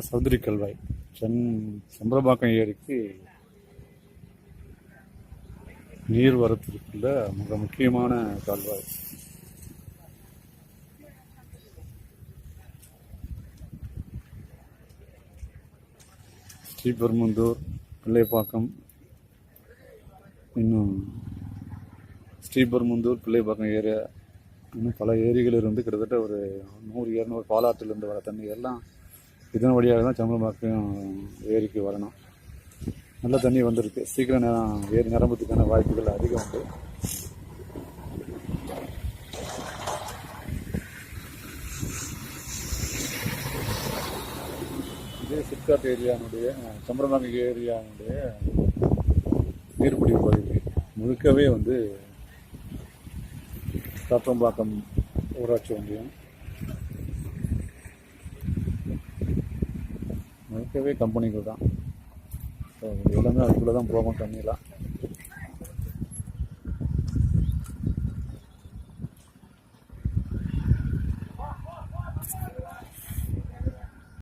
சதுரி கல்வாய் செம்பரம்பாக்கம் ஏரிக்கு நீர் வரத்திற்குள்ள மிக முக்கியமான கால்வாய். ஸ்ரீபெரும்புதூர், பிள்ளைப்பாக்கம், இன்னும் ஸ்ரீபெரும்புதூர், பிள்ளைப்பாக்கம் ஏரியா, இன்னும் பல ஏரிகள் இருந்து கிட்டத்தட்ட ஒரு 100-200 பாலாற்றிலிருந்து வர தண்ணி எல்லாம் இதன் வழியாக தான் செம்பரம்பாக்கம் ஏரிக்கு வரணும். நல்ல தண்ணி வந்திருக்கு. சீக்கிரம் ஏரி நிரம்புறதுக்கான வாய்ப்புகள் அதிகம் உண்டு. இதே சிப்காட் ஏரியானுடைய செம்பரம்பாக்கம் ஏரியானுடைய நீர்பிடிப்பு பகுதி முழுக்கவே காற்றம்பாக்கம் ஊராட்சி ஒன்றியம் முழுக்கவே கம்பெனிகள் தான். எல்லாமே அதுக்குள்ளே தான் போகும் தண்ணியெல்லாம்.